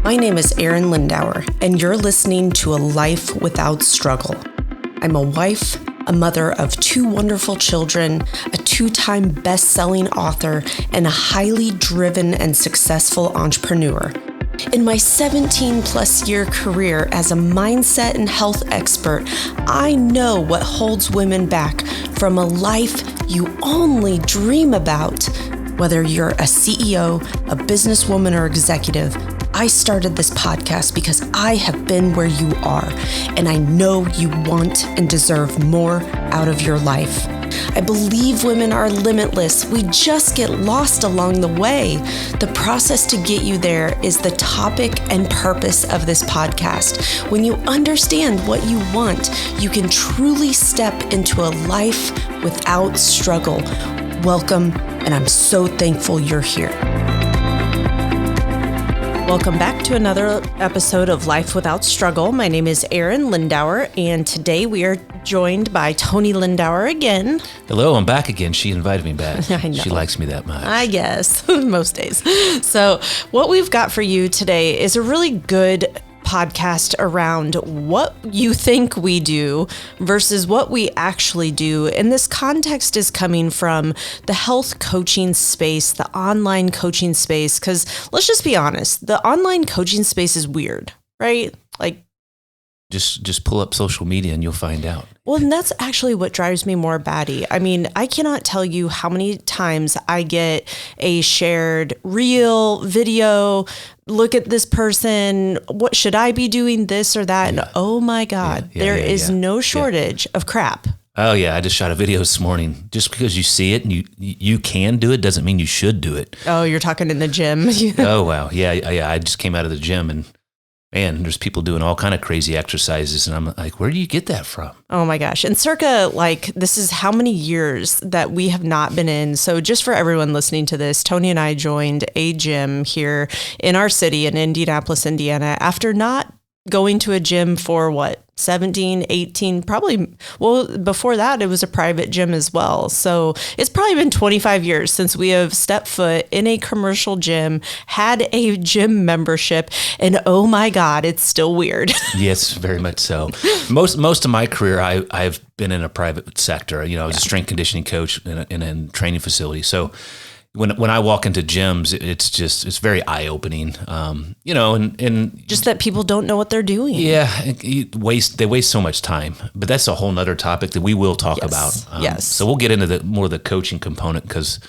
My name is Arin Lindauer, and you're listening to A Life Without Struggle. I'm a wife, a mother of 2 wonderful children, a 2-time best-selling author, and a highly driven and successful entrepreneur. In my 17-plus year career as a mindset and health expert, I know what holds women back from a life you only dream about. Whether you're a CEO, a businesswoman, or executive, I started this podcast because I have been where you are, and I know you want and deserve more out of your life. I believe women are limitless. We just get lost along the way. The process to get you there is the topic and purpose of this podcast. When you understand what you want, you can truly step into a life without struggle. Welcome, and I'm so thankful you're here. Welcome back to another episode of Life Without Struggle. My name is Arin Lindauer, and today we are joined by Tony Lindauer again. Hello, I'm back again. She invited me back. I know. She likes me that much. I guess, most days. So what we've got for you today is a really good podcast around what you think we do versus what we actually do. And this context is coming from the health coaching space, the online coaching space, because let's just be honest, the online coaching space is weird, right? Like, Just pull up social media and you'll find out. Well, and that's actually what drives me more batty. I mean, I cannot tell you how many times I get a shared reel, video, look at this person, what should I be doing, this or that? Yeah. And oh my God, there is no shortage of crap. Oh yeah, I just shot a video this morning. Just because you see it and you can do it doesn't mean you should do it. Oh, you're talking in the gym. Oh wow, yeah. I just came out of the gym and man, there's people doing all kind of crazy exercises, and I'm like, where do you get that from? Oh my gosh. And circa, this is how many years that we have not been in. So just for everyone listening to this, Tony and I joined a gym here in our city in Indianapolis, Indiana, after not going to a gym for 17, 18, probably, before that, it was a private gym as well. So it's probably been 25 years since we have stepped foot in a commercial gym, had a gym membership, and oh my God, it's still weird. Yes, very much so. Most of my career, I've been in a private sector. I was a strength conditioning coach in a training facility. So when I walk into gyms, it's very eye-opening, and just that people don't know what they're doing. Yeah, they waste so much time, but that's a whole nother topic that we will talk about. Yes. So we'll get into more of the coaching component because,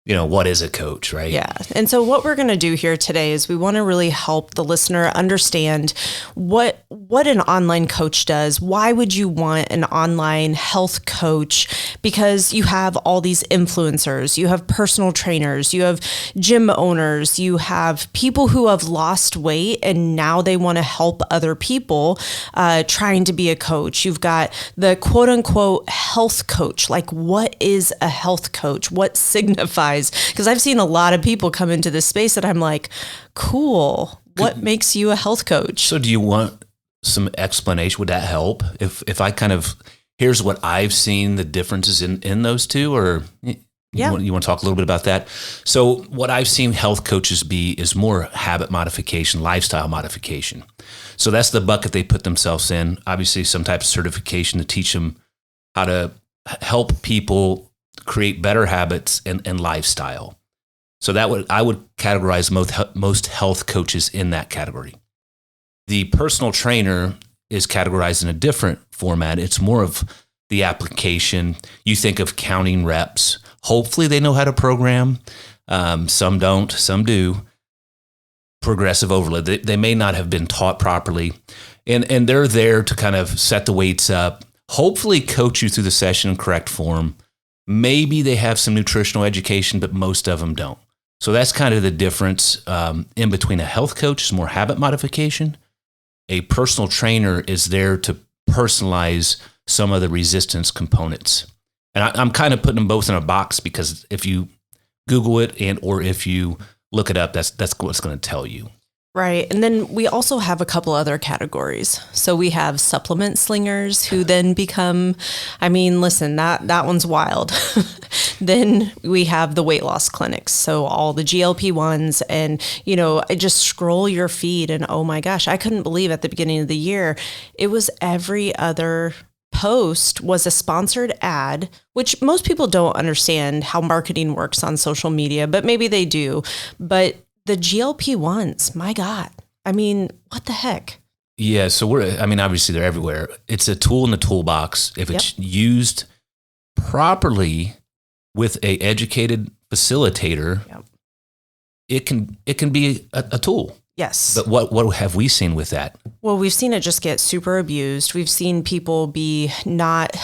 what is a coach, right? Yeah. And so what we're going to do here today is we want to really help the listener understand what an online coach does. Why would you want an online health coach? Because you have all these influencers, you have personal trainers, you have gym owners, you have people who have lost weight and now they want to help other people trying to be a coach. You've got the quote unquote health coach. Like, what is a health coach? What signifies? Because I've seen a lot of people come into this space that I'm like, cool. What makes you a health coach? So do you want some explanation? Would that help? If I kind of, here's what I've seen the differences in those two, or you want to talk a little bit about that? So what I've seen health coaches be is more habit modification, lifestyle modification. So that's the bucket they put themselves in. Obviously some type of certification to teach them how to help people create better habits and lifestyle. So I would categorize most health coaches in that category. The personal trainer is categorized in a different format. It's more of the application. You think of counting reps. Hopefully they know how to program. Some don't, some do. Progressive overload. They may not have been taught properly. And they're there to kind of set the weights up, hopefully coach you through the session in correct form. Maybe they have some nutritional education, but most of them don't. So that's kind of the difference in between. A health coach is more habit modification. A personal trainer is there to personalize some of the resistance components. And I'm kind of putting them both in a box because if you Google it or if you look it up, that's what it's going to tell you. Right. And then we also have a couple other categories. So we have supplement slingers who then become, listen, that one's wild. Then we have the weight loss clinics. So all the GLP-1s and, I just scroll your feed and oh my gosh, I couldn't believe at the beginning of the year, it was every other post was a sponsored ad, which most people don't understand how marketing works on social media, but maybe they do. But the GLP-1s, my God. What the heck? Yeah. So obviously they're everywhere. It's a tool in the toolbox. If it's used properly with a educated facilitator, it can be a tool. Yes. But what have we seen with that? Well, we've seen it just get super abused. We've seen people be not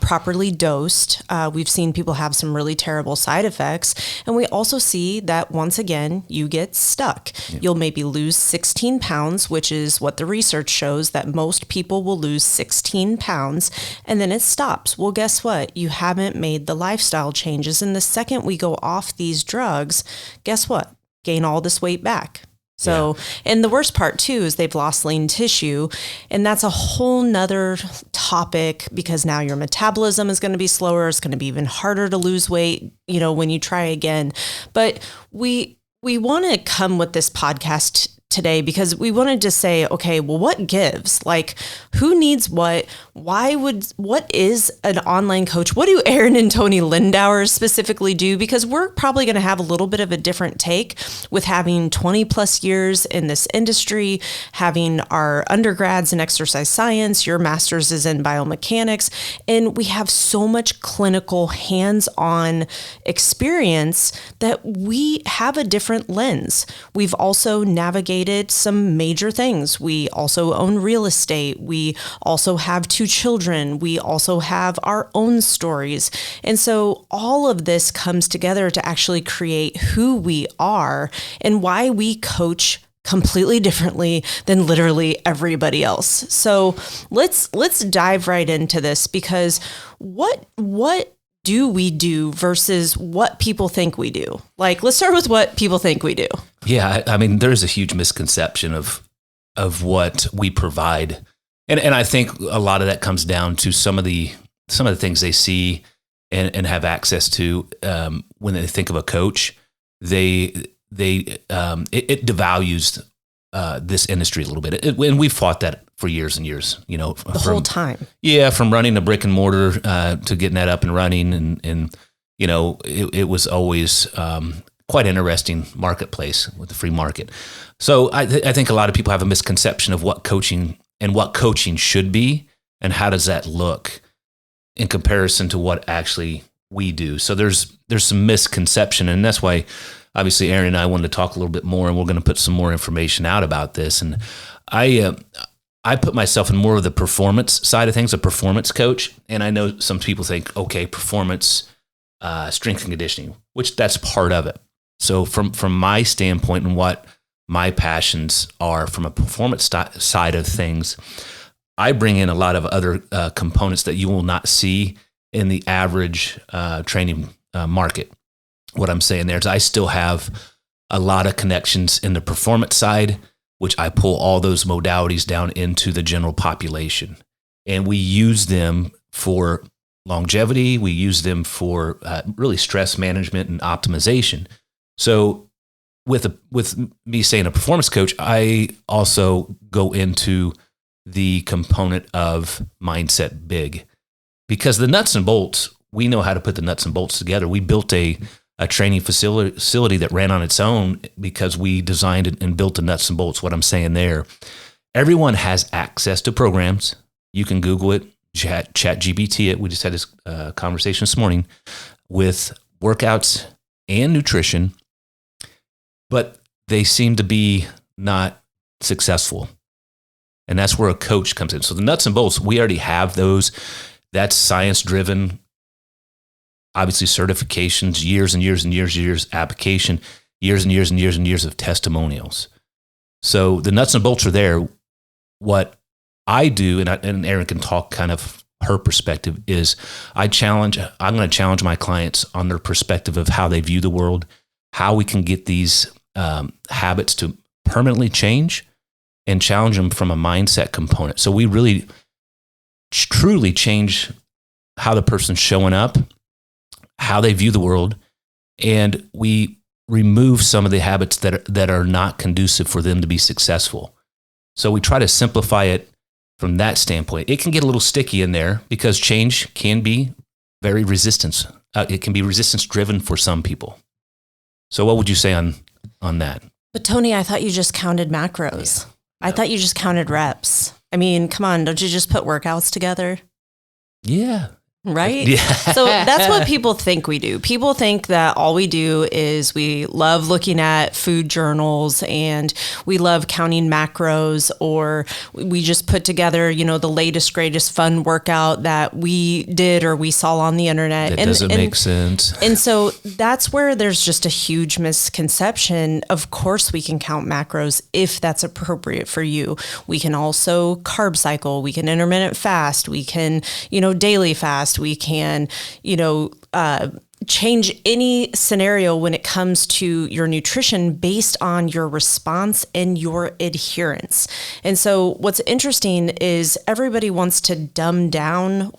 properly dosed. We've seen people have some really terrible side effects. And we also see that once again, you get stuck. Yeah. You'll maybe lose 16 pounds, which is what the research shows that most people will lose 16 pounds. And then it stops. Well, guess what? You haven't made the lifestyle changes. And the second we go off these drugs, guess what? Gain all this weight back. So, and the worst part too is they've lost lean tissue, and that's a whole nother topic because now your metabolism is going to be slower. It's going to be even harder to lose weight, when you try again. But we want to come with this podcast today because we wanted to say, okay, well, what gives? Like, who needs what? What is an online coach? What do Arin and Tony Lindauer specifically do? Because we're probably going to have a little bit of a different take with having 20 plus years in this industry, having our undergrads in exercise science, your master's is in biomechanics, and we have so much clinical hands-on experience that we have a different lens. We've also navigated some major things. We also own real estate. We also have 2 children. We also have our own stories. And so all of this comes together to actually create who we are and why we coach completely differently than literally everybody else. So let's dive right into this because what do we do versus what people think we do? Like, let's start with what people think we do. Yeah. There's a huge misconception of what we provide. And I think a lot of that comes down to some of the things they see and have access to when they think of a coach. It devalues this industry a little bit. And we've fought that for years and years, the whole time. Yeah. From running a brick and mortar to getting that up and running. And it was always quite interesting marketplace with the free market. So I think a lot of people have a misconception of what coaching and what coaching should be and how does that look in comparison to what actually we do. So there's some misconception, and that's why obviously Arin and I wanted to talk a little bit more, and we're going to put some more information out about this. And I put myself in more of the performance side of things, a performance coach. And I know some people think, okay, performance, strength and conditioning, which that's part of it. So from my standpoint and what my passions are from a performance side of things, I bring in a lot of other components that you will not see in the average training market. What I'm saying there is I still have a lot of connections in the performance side, which I pull all those modalities down into the general population. And we use them for longevity. We use them for really stress management and optimization. So with me saying a performance coach, I also go into the component of mindset big, because the nuts and bolts, we know how to put the nuts and bolts together. We built a training facility that ran on its own because we designed and built the nuts and bolts. What I'm saying there, everyone has access to programs. You can Google it, chat GPT it. We just had this conversation this morning with workouts and nutrition, but they seem to be not successful. And that's where a coach comes in. So the nuts and bolts, we already have those. That's science-driven, obviously certifications, years and years and years application, years and years and years and years of testimonials. So the nuts and bolts are there. What I do, and Arin can talk kind of her perspective, is I'm going to challenge my clients on their perspective of how they view the world, how we can get these habits to permanently change and challenge them from a mindset component. So we really truly change how the person's showing up, how they view the world, and we remove some of the habits that are not conducive for them to be successful. So we try to simplify it from that standpoint. It can get a little sticky in there because change can be very resistance. It can be resistance driven for some people. So what would you say on that? But Tony, I thought you just counted macros. Yeah. I thought you just counted reps. I mean, come on, don't you just put workouts together? Yeah. Right? Yeah. So that's what people think we do. People think that all we do is we love looking at food journals and we love counting macros, or we just put together, the latest, greatest fun workout that we did or we saw on the internet. That doesn't make sense. And so that's where there's just a huge misconception. Of course, we can count macros if that's appropriate for you. We can also carb cycle. We can intermittent fast. We can, daily fast. We can, change any scenario when it comes to your nutrition based on your response and your adherence. And so what's interesting is everybody wants to dumb down,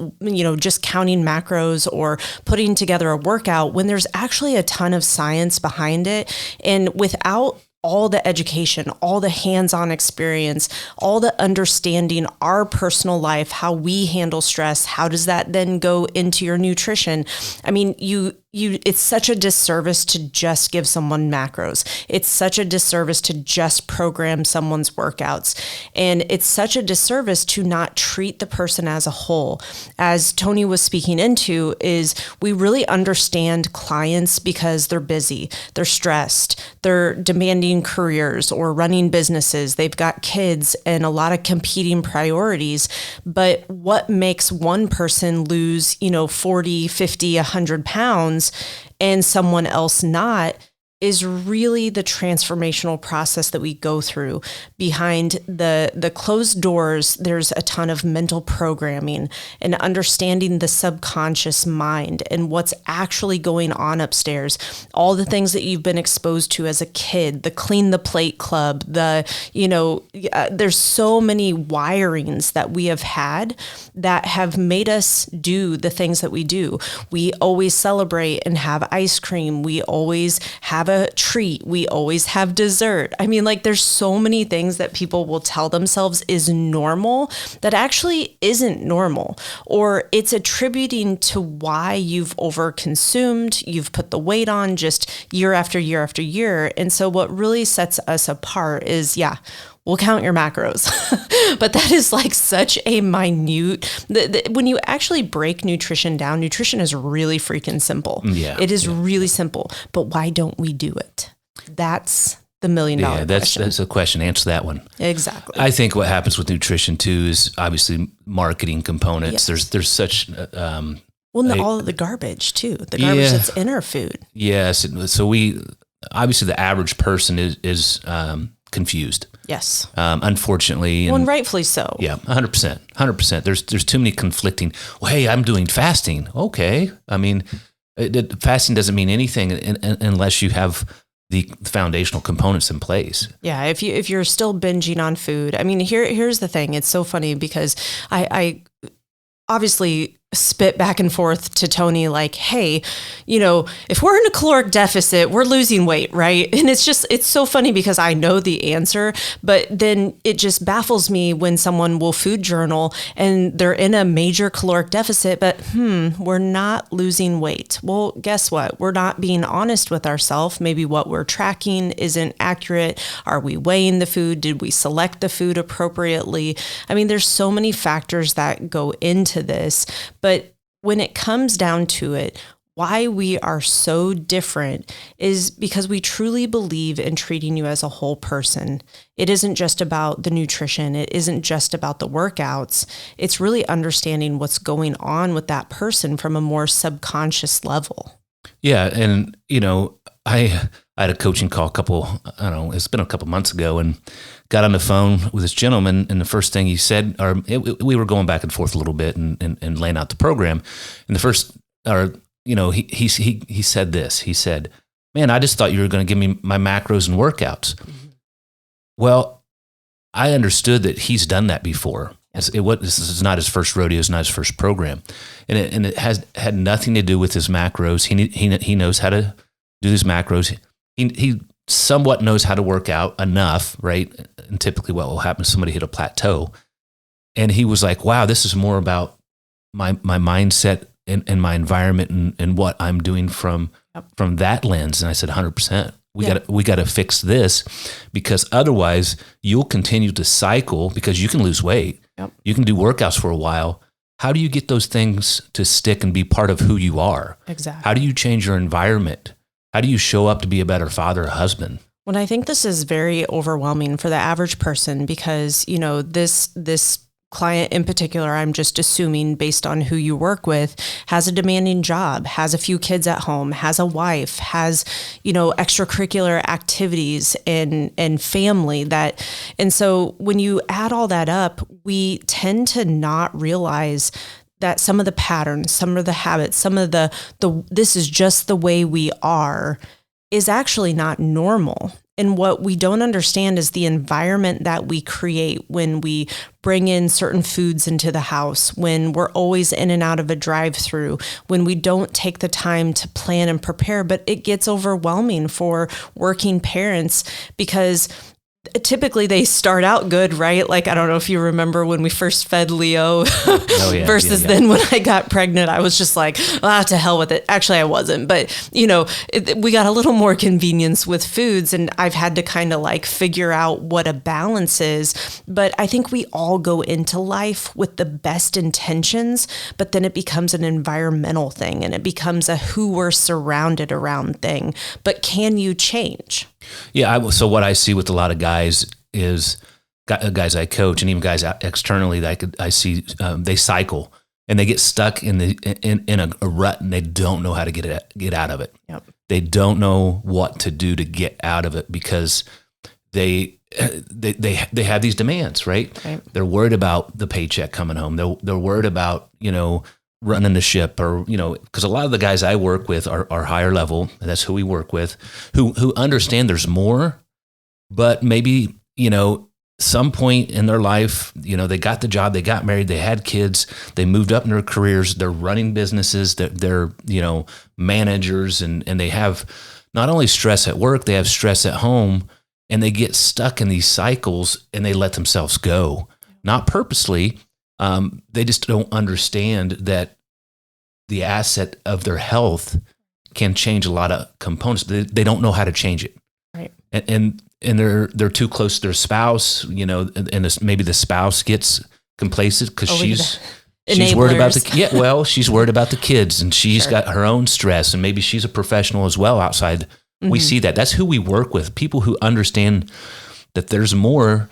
just counting macros or putting together a workout when there's actually a ton of science behind it. And without all the education, all the hands-on experience, all the understanding our personal life, how we handle stress, how does that then go into your nutrition? I mean, it's such a disservice to just give someone macros. It's such a disservice to just program someone's workouts. And it's such a disservice to not treat the person as a whole. As Tony was speaking into, is we really understand clients because they're busy, they're stressed, they're demanding careers or running businesses, they've got kids and a lot of competing priorities. But what makes one person lose, 40, 50, 100 pounds and someone else not is really the transformational process that we go through. Behind the closed doors, there's a ton of mental programming and understanding the subconscious mind and what's actually going on upstairs. All the things that you've been exposed to as a kid, the clean the plate club, there's so many wirings that we have had that have made us do the things that we do. We always celebrate and have ice cream. We always have a treat. We always have dessert. I mean, there's so many things that people will tell themselves is normal that actually isn't normal, or it's attributing to why you've overconsumed, you've put the weight on just year after year after year. And so what really sets us apart is, we'll count your macros, but that is such a minute, when you actually break nutrition down, nutrition is really freaking simple. Yeah. It is really simple, but why don't we do it? That's the $1 million question. That's a question. Answer that one. Exactly. I think what happens with nutrition too is obviously marketing components. Yes. There's such, all of the garbage too, the garbage that's in our food. Yes. So obviously the average person is confused. Yes. Unfortunately. And rightfully so. Yeah, 100%. 100%. There's too many conflicting, hey, I'm doing fasting. Okay. I mean, fasting doesn't mean anything unless you have the foundational components in place. Yeah. If you're still binging on food, I mean, here's the thing. It's so funny because I obviously spit back and forth to Tony hey, if we're in a caloric deficit, we're losing weight, right? And it's so funny because I know the answer, but then it just baffles me when someone will food journal and they're in a major caloric deficit, but we're not losing weight. Well, guess what? We're not being honest with ourselves. Maybe what we're tracking isn't accurate. Are we weighing the food? Did we select the food appropriately? I mean, there's so many factors that go into this. But when it comes down to it, why we are so different is because we truly believe in treating you as a whole person. It isn't just about the nutrition. It isn't just about the workouts. It's really understanding what's going on with that person from a more subconscious level. Yeah. And, I had a coaching call it's been a couple months ago, and got on the phone with this gentleman, and the first thing he said, we were going back and forth a little bit and laying out the program. And he said this. He said, "Man, I just thought you were going to give me my macros and workouts." Mm-hmm. Well, I understood that he's done that before. This is not his first rodeo, it's not his first program. And it has had nothing to do with his macros. He knows how to do his macros. He somewhat knows how to work out enough, right? And typically what will happen is somebody hit a plateau. And he was like, wow, this is more about my mindset and my environment and what I'm doing from that lens. And I said, 100%. We got to fix this, because otherwise you'll continue to cycle, because you can lose weight. Yep. You can do workouts for a while. How do you get those things to stick and be part of who you are? Exactly. How do you change your environment? How do you show up to be a better father or husband? Well, I think this is very overwhelming for the average person, because, this client in particular, I'm just assuming based on who you work with, has a demanding job, has a few kids at home, has a wife, has, extracurricular activities and family and so when you add all that up, we tend to not realize that some of the patterns, some of the habits, some of the this is just the way we are, is actually not normal. And what we don't understand is the environment that we create when we bring in certain foods into the house, when we're always in and out of a drive-through, when we don't take the time to plan and prepare. But it gets overwhelming for working parents, because typically they start out good, right? Like, I don't know if you remember when we first fed Leo versus then when I got pregnant, I was just like, to hell with it. Actually, I wasn't, but we got a little more convenience with foods, and I've had to kind of like figure out what a balance is. But I think we all go into life with the best intentions, but then it becomes an environmental thing, and it becomes a who we're surrounded around thing. But can you change? Yeah. So what I see with a lot of guys is guys I coach, and even guys externally that I see, they cycle and they get stuck in a rut, and they don't know how to get out of it. Yep. They don't know what to do to get out of it, because they have these demands, right? They're worried about the paycheck coming home. They're worried about, running the ship, or, because a lot of the guys I work with are higher level, and that's who we work with, who understand there's more, but maybe, some point in their life, they got the job, they got married, they had kids, they moved up in their careers, they're running businesses, they're managers, and they have not only stress at work, they have stress at home, and they get stuck in these cycles, and they let themselves go, not purposely. They just don't understand that the asset of their health can change a lot of components. They don't know how to change it. Right. And they're too close to their spouse, and maybe the spouse gets complacent because she's worried about she's worried about the kids, and she's got her own stress, and maybe she's a professional as well outside. Mm-hmm. We see that. That's who we work with. People who understand that there's more.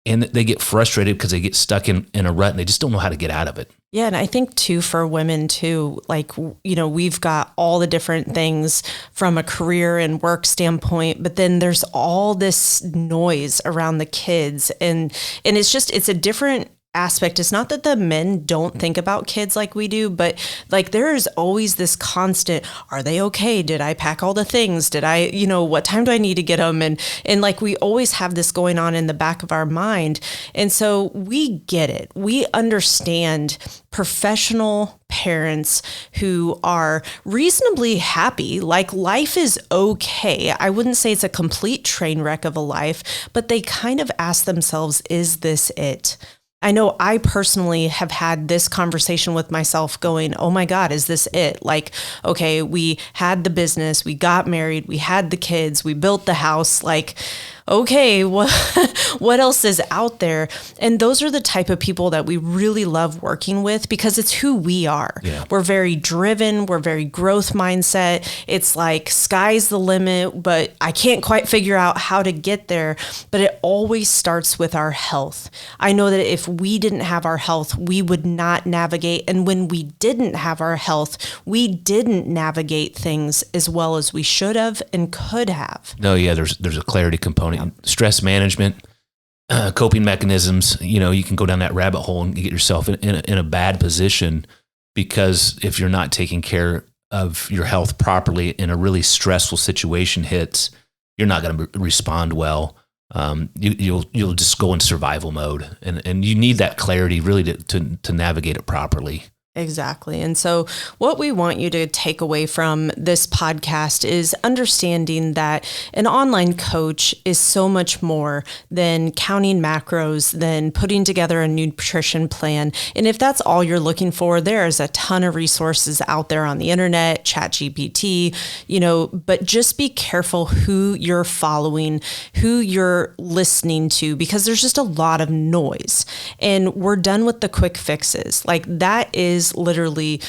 And they get frustrated because they get stuck in a rut, and they just don't know how to get out of it. Yeah. And I think too, for women too, like, we've got all the different things from a career and work standpoint, but then there's all this noise around the kids, and it's a different aspect. It's not that the men don't think about kids like we do, but like there is always this constant, are they okay? Did I pack all the things? Did I, what time do I need to get them? And like, we always have this going on in the back of our mind. And so we get it. We understand professional parents who are reasonably happy, like life is okay. I wouldn't say it's a complete train wreck of a life, but they kind of ask themselves, is this it? I know I personally have had this conversation with myself going, oh my God, is this it? Like, okay, we had the business, we got married, we had the kids, we built the house, like, okay, what else is out there? And those are the type of people that we really love working with, because it's who we are. Yeah. We're very driven. We're very growth mindset. It's like sky's the limit, but I can't quite figure out how to get there. But it always starts with our health. I know that if we didn't have our health, we would not navigate. And when we didn't have our health, we didn't navigate things as well as we should have and could have. No, yeah, there's a clarity component. Stress management, coping mechanisms, you can go down that rabbit hole and get yourself in a bad position, because if you're not taking care of your health properly and a really stressful situation hits, you're not going to respond well. you'll just go in survival mode, and you need that clarity really to navigate it properly. Exactly. And so what we want you to take away from this podcast is understanding that an online coach is so much more than counting macros, than putting together a nutrition plan. And if that's all you're looking for, there's a ton of resources out there on the internet, ChatGPT, but just be careful who you're following, who you're listening to, because there's just a lot of noise. And we're done with the quick fixes. Like that is literally,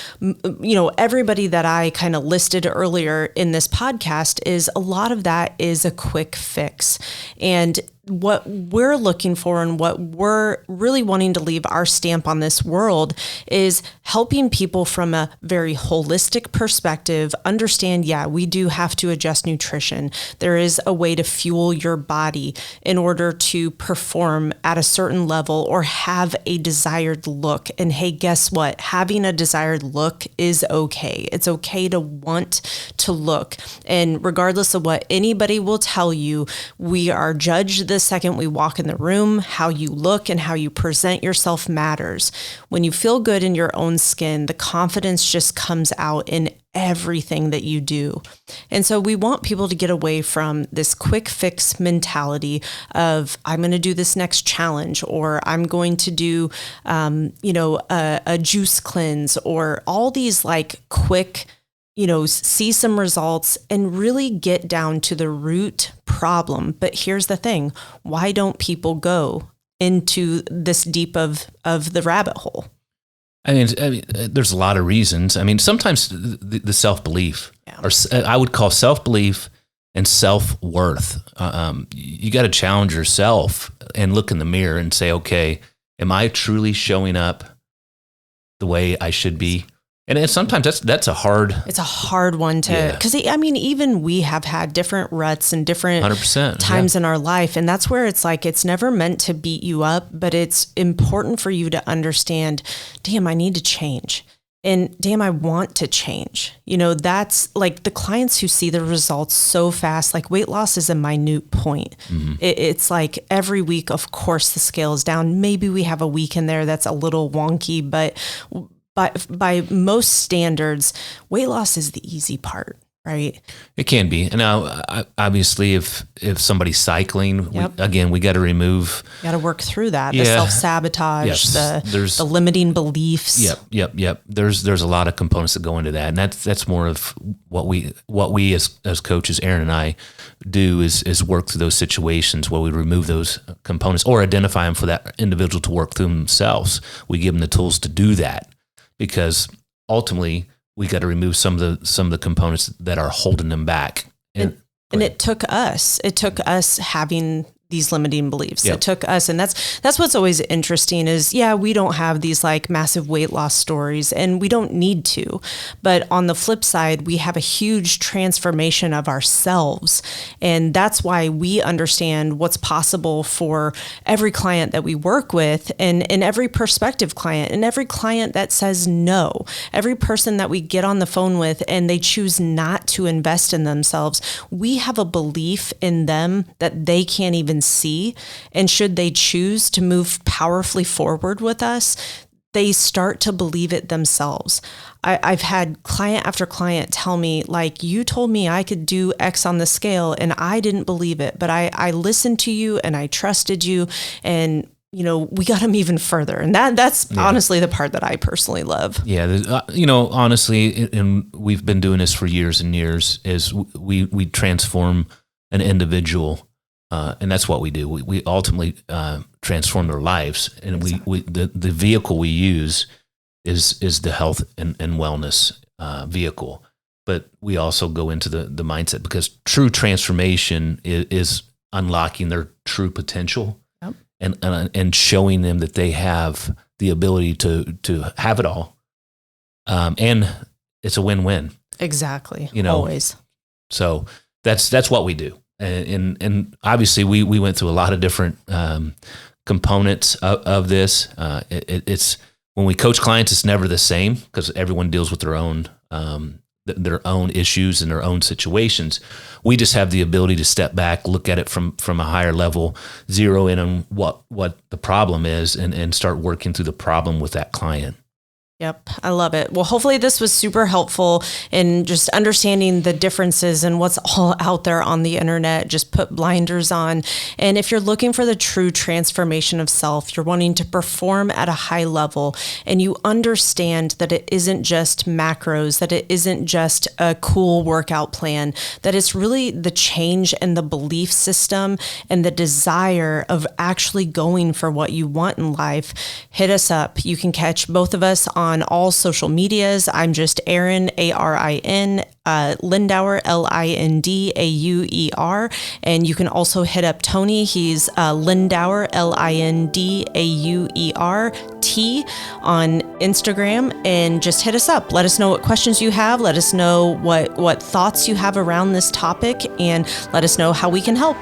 everybody that I kind of listed earlier in this podcast, is a lot of that is a quick fix. And what we're looking for and what we're really wanting to leave our stamp on this world is helping people from a very holistic perspective understand, we do have to adjust nutrition. There is a way to fuel your body in order to perform at a certain level or have a desired look. And hey, guess what? Having a desired look is okay. It's okay to want to look. And regardless of what anybody will tell you, we are judged the second we walk in the room. How you look and how you present yourself matters. When you feel good in your own skin, the confidence just comes out in everything that you do. And so we want people to get away from this quick fix mentality of, I'm going to do this next challenge, or I'm going to do, a juice cleanse, or all these like quick, see some results and really get down to the root problem. But here's the thing. Why don't people go into this deep of the rabbit hole? I mean, there's a lot of reasons. I mean, sometimes the self-belief, or I would call self-belief and self-worth. You got to challenge yourself and look in the mirror and say, okay, am I truly showing up the way I should be? And sometimes it's a hard one to, because even we have had different ruts and different 100%, times in our life. And that's where it's like, it's never meant to beat you up, but it's important for you to understand, damn, I need to change. And damn, I want to change. That's like the clients who see the results so fast, like weight loss is a minute point. Mm-hmm. It's like every week, of course, the scale is down. Maybe we have a week in there that's a little wonky, but by most standards, weight loss is the easy part, right? It can be. And now, obviously, if somebody's cycling, we got to remove. Got to work through that. The self-sabotage, the limiting beliefs. Yep. There's a lot of components that go into that, and that's more of what we as coaches, Arin and I, do is work through those situations where we remove those components or identify them for that individual to work through themselves. We give them the tools to do that. Because ultimately, we got to remove some of the components that are holding them back. And it took us having these limiting beliefs. Yep. It took us, and that's what's always interesting is, we don't have these like massive weight loss stories, and we don't need to. But on the flip side, we have a huge transformation of ourselves, and that's why we understand what's possible for every client that we work with, and every prospective client, and every client that says no, every person that we get on the phone with and they choose not to invest in themselves. We have a belief in them that they can't even see. And should they choose to move powerfully forward with us, they start to believe it themselves. I've had client after client tell me, like, you told me I could do X on the scale and I didn't believe it, but I listened to you and I trusted you, and we got them even further. And that's honestly the part that I personally love. Yeah. Honestly, and we've been doing this for years and years, is we transform an individual. And that's what we do. We ultimately transform their lives, and exactly. the vehicle we use is the health and wellness vehicle. But we also go into the mindset, because true transformation is unlocking their true potential, yep. and showing them that they have the ability to have it all, and it's a win-win. Exactly. Always. So that's what we do. And obviously we went through a lot of different components of this. It's when we coach clients, it's never the same, because everyone deals with their own their own issues and their own situations. We just have the ability to step back, look at it from a higher level, zero in on what the problem is, and start working through the problem with that client. Yep. I love it. Well, hopefully this was super helpful in just understanding the differences and what's all out there on the internet. Just put blinders on. And if you're looking for the true transformation of self, you're wanting to perform at a high level, and you understand that it isn't just macros, that it isn't just a cool workout plan, that it's really the change in the belief system and the desire of actually going for what you want in life, hit us up. You can catch both of us on all social medias. I'm just Arin, Arin, Lindauer, Lindauer. And you can also hit up Tony. He's Lindauer, Lindauer on Instagram, and just hit us up. Let us know what questions you have. Let us know what thoughts you have around this topic, and let us know how we can help.